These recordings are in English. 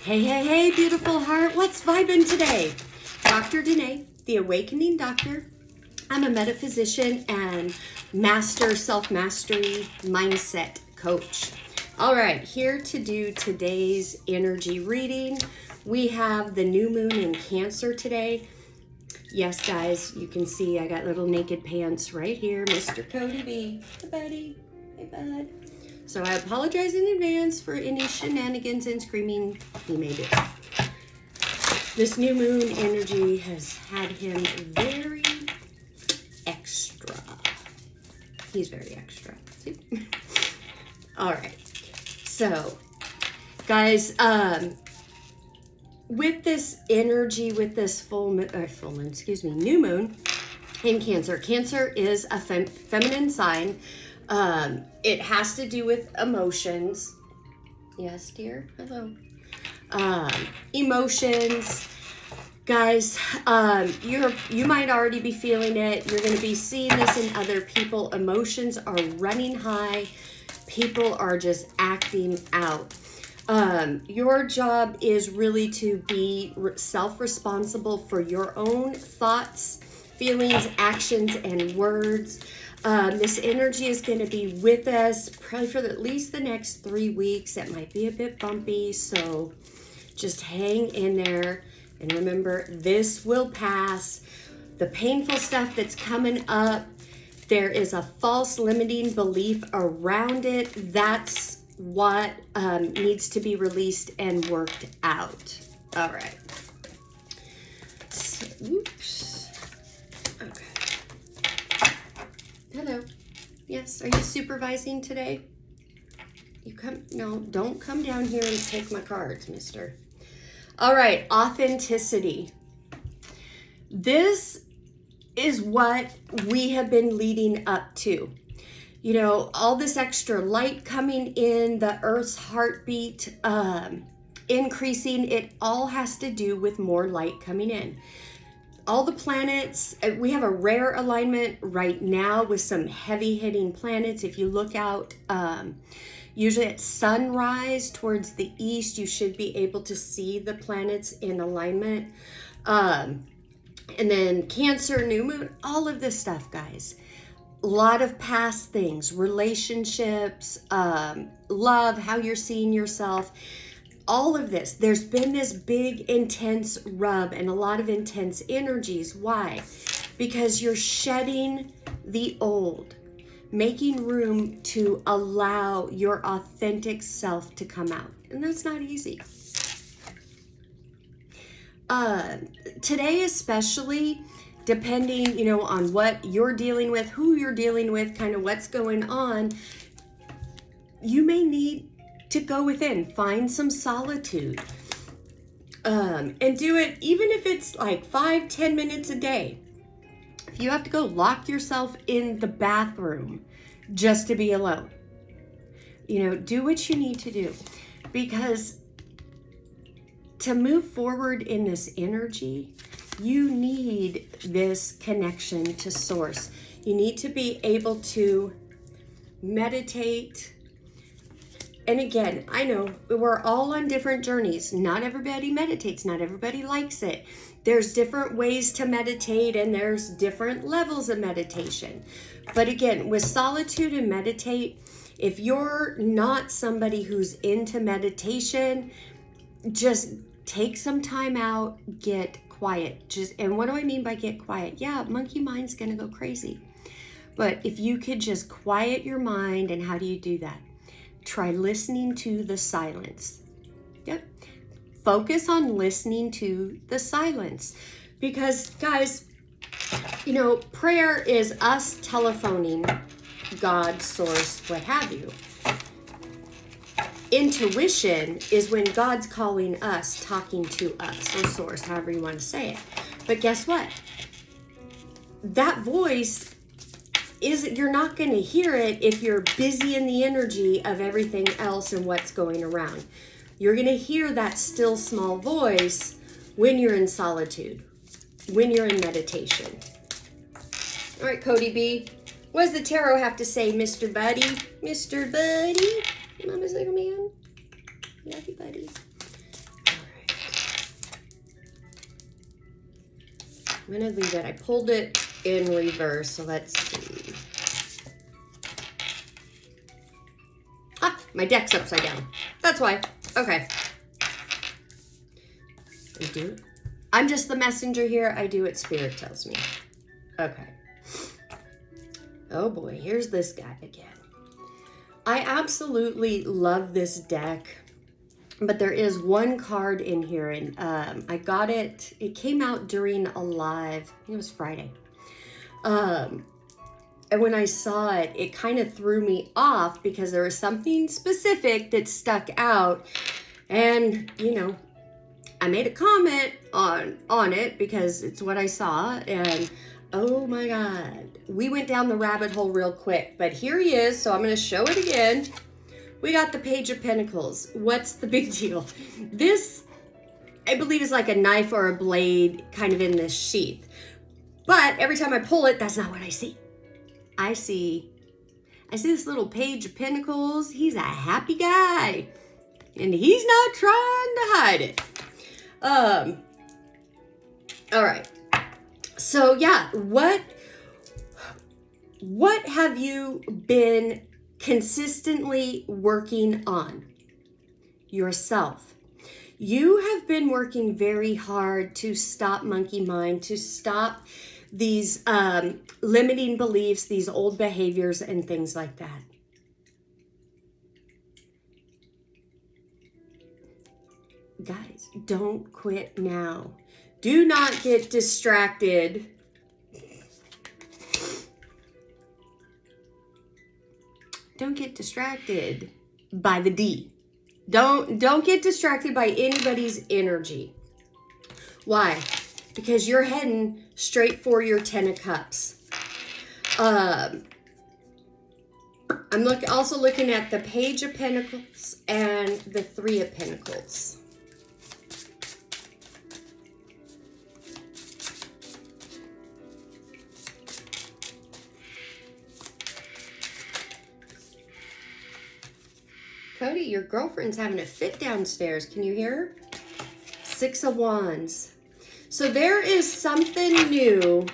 Hey, hey, hey, beautiful heart. What's vibing today? Dr. Danae, the Awakening Doctor. I'm a metaphysician and master self-mastery mindset coach. All right, here to do today's energy reading. We have the new moon in Cancer today. Yes, guys, you can see I got little naked pants right here. Mr. Cody B. Hey, buddy. Hey, bud. So I apologize in advance for any shenanigans and screaming he may do. This new moon energy has had him very extra. He's very extra. All right. So, guys, with this energy, with this new moon in Cancer. Cancer is a feminine sign. It has to do with emotions. Yes, dear. Hello. Emotions. Guys, you might already be feeling it. You're going to be seeing this in other people. Emotions are running high. People are just acting out. Your job is really to be self-responsible for your own thoughts, feelings, actions, and words. This energy is going to be with us probably for at least the next 3 weeks. It might be a bit bumpy, so just hang in there. And remember, this will pass. The painful stuff that's coming up, there is a false limiting belief around it. That's what needs to be released and worked out. All right. So, oops. Okay. Hello. Yes, are you supervising today? No, don't come down here and take my cards, mister. All right, authenticity. This is what we have been leading up to. You know, all this extra light coming in, the Earth's heartbeat increasing, it all has to do with more light coming in. All the planets, we have a rare alignment right now with some heavy hitting planets. If you look out, usually at sunrise towards the east, you should be able to see the planets in alignment. And then Cancer, new moon, all of this stuff, guys. A lot of past things, relationships, love, how you're seeing yourself. All of this, there's been this big intense rub and a lot of intense energies. Why? Because you're shedding the old, making room to allow your authentic self to come out. And that's not easy. Today especially, depending, on what you're dealing with, who you're dealing with, kind of what's going on, you may need to go within, find some solitude, and do it even if it's like 5-10 minutes a day. If you have to go lock yourself in the bathroom just to be alone, do what you need to do, because to move forward in this energy, you need this connection to source. You need to be able to meditate. And again, I know we're all on different journeys. Not everybody meditates. Not everybody likes it. There's different ways to meditate and there's different levels of meditation. But again, with solitude and meditate, if you're not somebody who's into meditation, just take some time out, get quiet. And what do I mean by get quiet? Yeah, monkey mind's gonna go crazy. But if you could just quiet your mind, and how do you do that? Try listening to the silence. Yep. Focus on listening to the silence. Because, guys, prayer is us telephoning God, source, what have you. Intuition is when God's calling us, talking to us, or source, however you want to say it. But guess what? That voice you're not going to hear it if you're busy in the energy of everything else and what's going around. You're going to hear that still small voice when you're in solitude, when you're in meditation. All right, Cody B. What does the tarot have to say, Mr. Buddy? Mr. Buddy? Mama's little man. Love you, buddy. I'm going to leave it. I pulled it in reverse, so let's see. Ah, my deck's upside down. That's why. Okay. I'm just the messenger here. I do what Spirit tells me. Okay. Oh boy, here's this guy again. I absolutely love this deck, but there is one card in here, and I got it. It came out during a live. I think it was Friday. And when I saw it, it kind of threw me off because there was something specific that stuck out, and you know, I made a comment on it because it's what I saw, and oh my God, we went down the rabbit hole real quick, but here he is, so I'm going to show it again. We got the Page of Pentacles. What's the big deal? This, I believe, is like a knife or a blade kind of in this sheath, but every time I pull it, that's not what I see. I see this little Page of Pentacles. He's a happy guy, and he's not trying to hide it. All right. So yeah, what have you been consistently working on? Yourself. You have been working very hard to stop monkey mind, to stop these limiting beliefs, these old behaviors and things like that. Guys, don't quit now. Do not get distracted. Don't get distracted by the D. Don't get distracted by anybody's energy. Why? Because you're heading straight for your 10 of Cups. I'm also looking at the Page of Pentacles and the 3 of Pentacles. Cody, your girlfriend's having a fit downstairs. Can you hear her? 6 of Wands. So there is something new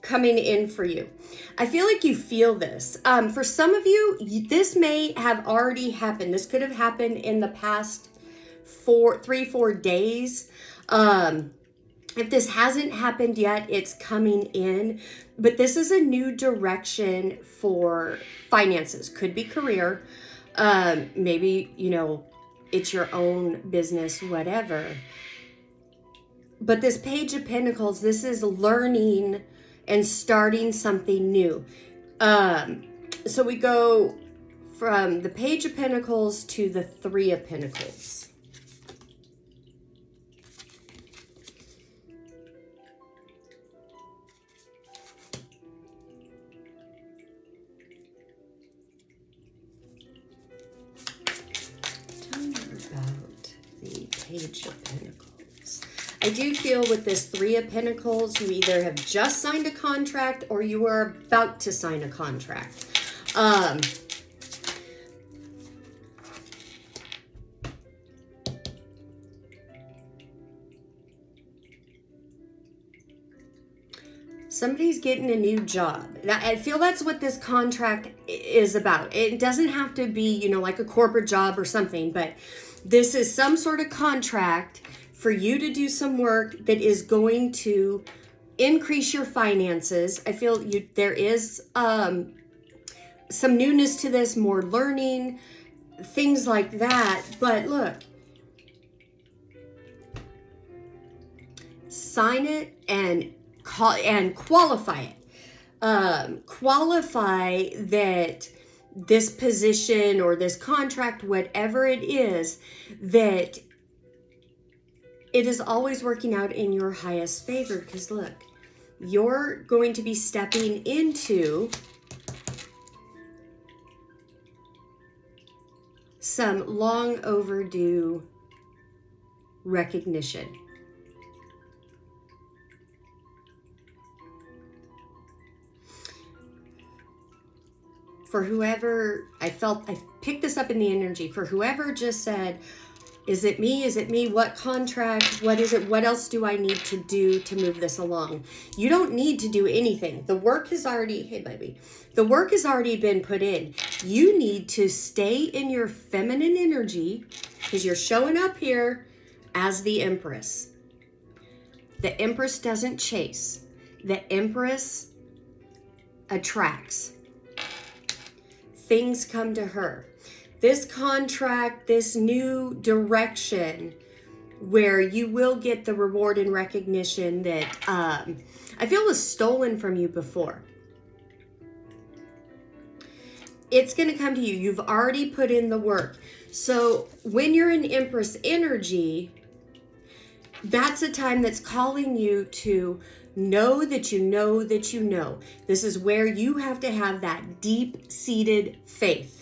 coming in for you. I feel like you feel this. For some of you, this may have already happened. This could have happened in the past 3-4 days. If this hasn't happened yet, it's coming in. But this is a new direction for finances. Could be career. Maybe, you know, it's your own business, whatever. But this Page of Pentacles, this is learning and starting something new. So we go from the Page of Pentacles to the 3 of Pentacles. Page of Pentacles. I do feel with this 3 of Pentacles, you either have just signed a contract or you are about to sign a contract. Somebody's getting a new job. I feel that's what this contract is about. It doesn't have to be, you know, like a corporate job or something, but this is some sort of contract for you to do some work that is going to increase your finances. I feel there is some newness to this, more learning, things like that. But look, sign it and qualify it. Qualify that this position or this contract, whatever it is, that it is always working out in your highest favor. Because look, you're going to be stepping into some long overdue recognition. For whoever, I picked this up in the energy, for whoever just said, Is it me? Is it me? What contract? What is it? What else do I need to do to move this along? You don't need to do anything. The work has already, hey baby, the work has already been put in. You need to stay in your feminine energy because you're showing up here as the Empress. The Empress doesn't chase. The Empress attracts. Things come to her. This contract, this new direction where you will get the reward and recognition that I feel was stolen from you before. It's going to come to you. You've already put in the work. So when you're in Empress energy, that's a time that's calling you to know that you know that you know. This is where you have to have that deep-seated faith.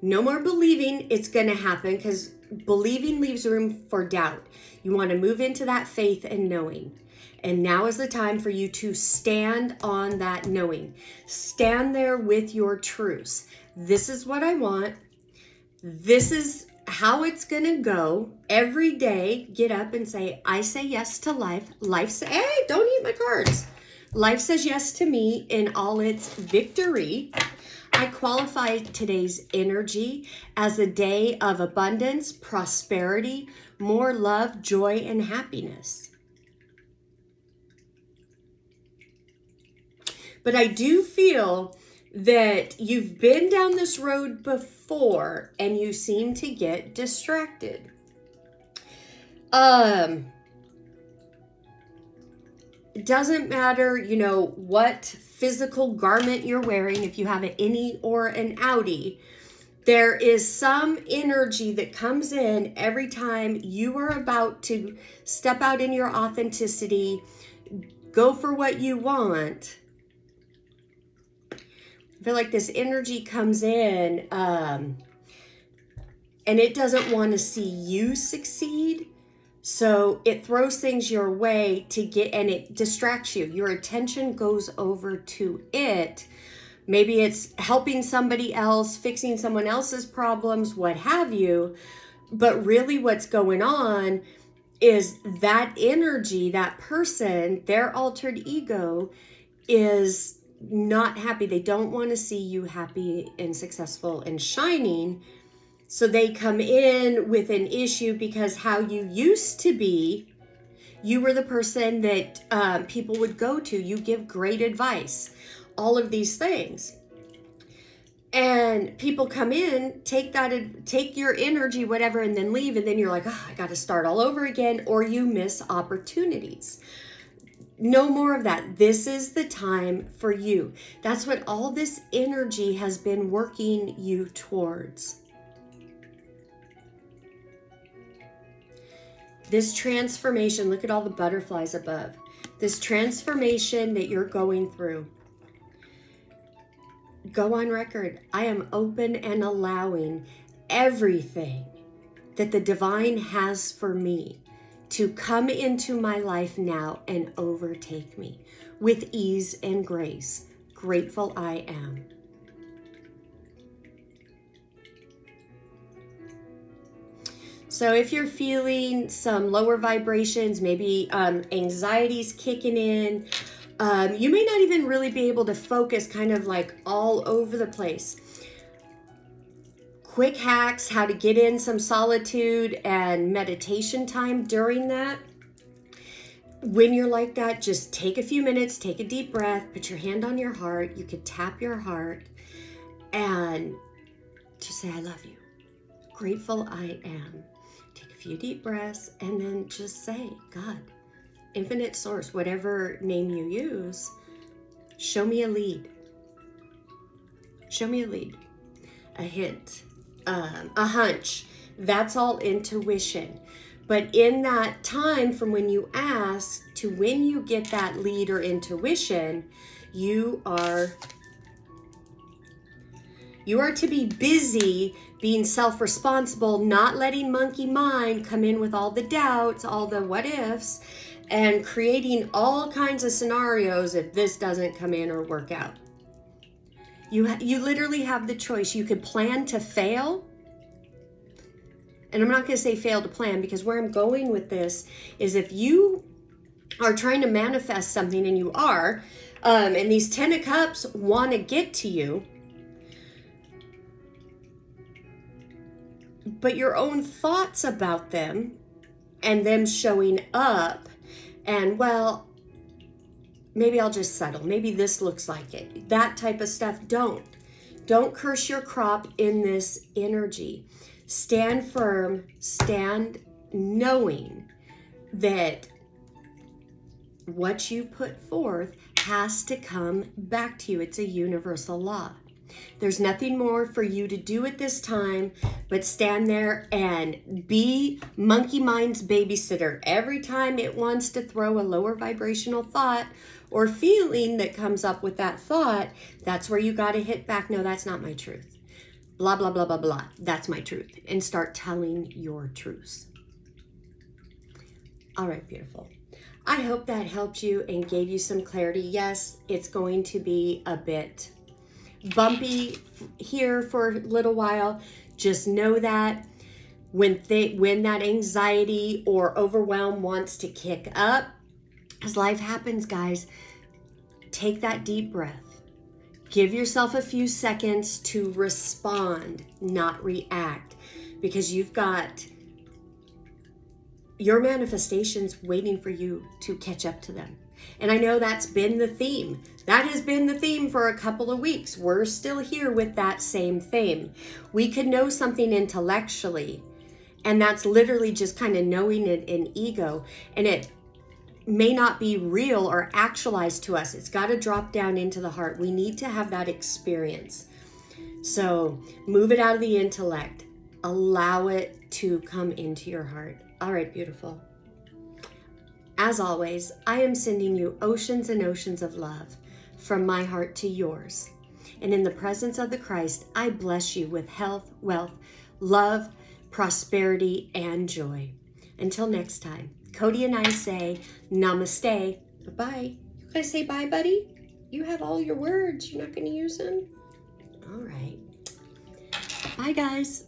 No more believing it's going to happen, because believing leaves room for doubt. You want to move into that faith and knowing. And now is the time for you to stand on that knowing. Stand there with your truths. This is what I want. This is how it's going to go. Every day, get up and say, I say yes to life. Hey, don't eat my cards. Life says yes to me in all its victory. I qualify today's energy as a day of abundance, prosperity, more love, joy, and happiness. But I do feel that you've been down this road before and you seem to get distracted. It doesn't matter, what physical garment you're wearing, if you have an innie or an outie. There is some energy that comes in every time you are about to step out in your authenticity, go for what you want. I feel like this energy comes in and it doesn't want to see you succeed. So it throws things your way and it distracts you. Your attention goes over to it. Maybe it's helping somebody else, fixing someone else's problems, what have you. But really what's going on is that energy, that person, their altered ego is not happy. They don't want to see you happy and successful and shining. So they come in with an issue because how you used to be, you were the person that people would go to. You give great advice, all of these things. And people come in, take your energy, whatever, and then leave. And then you're like, I got to start all over again. Or you miss opportunities. No more of that. This is the time for you. That's what all this energy has been working you towards. This transformation, look at all the butterflies above. This transformation that you're going through. Go on record. I am open and allowing everything that the divine has for me to come into my life now and overtake me with ease and grace. Grateful I am. So if you're feeling some lower vibrations, maybe anxiety's kicking in, you may not even really be able to focus, kind of like all over the place. Quick hacks, how to get in some solitude and meditation time during that. When you're like that, just take a few minutes, take a deep breath, put your hand on your heart. You could tap your heart and just say, I love you. Grateful I am. Take a few deep breaths and then just say, God, infinite source, whatever name you use, show me a lead. Show me a lead, a hint, a hunch. That's all intuition. But in that time from when you ask to when you get that lead or intuition, you are to be busy being self-responsible, not letting monkey mind come in with all the doubts, all the what ifs, and creating all kinds of scenarios if this doesn't come in or work out. You literally have the choice. You could plan to fail, And I'm not going to say fail to plan, because where I'm going with this is if you are trying to manifest something, and you are, and these 10 of Cups want to get to you, but your own thoughts about them and them showing up, and well, maybe I'll just settle. Maybe this looks like it. That type of stuff. Don't curse your crop in this energy. Stand firm, stand knowing that what you put forth has to come back to you. It's a universal law. There's nothing more for you to do at this time but stand there and be Monkey Mind's babysitter. Every time it wants to throw a lower vibrational thought or feeling that comes up with that thought, that's where you got to hit back. No, that's not my truth. Blah, blah, blah, blah, blah. That's my truth. And start telling your truths. All right, beautiful. I hope that helped you and gave you some clarity. Yes, it's going to be a bit bumpy here for a little while. Just know that when that anxiety or overwhelm wants to kick up, as life happens, guys, take that deep breath. Give yourself a few seconds to respond, not react, because you've got your manifestations waiting for you to catch up to them. And I know that's been the theme. That has been the theme for a couple of weeks. We're still here with that same theme. We could know something intellectually, and that's literally just kind of knowing it in ego, and it may not be real or actualized to us. It's got to drop down into the heart. We need to have that experience. So move it out of the intellect. Allow it to come into your heart. All right, beautiful. As always, I am sending you oceans and oceans of love from my heart to yours. And in the presence of the Christ, I bless you with health, wealth, love, prosperity, and joy. Until next time, Cody and I say namaste. Bye-bye. You guys say bye, buddy? You have all your words. You're not going to use them? All right. Bye, guys.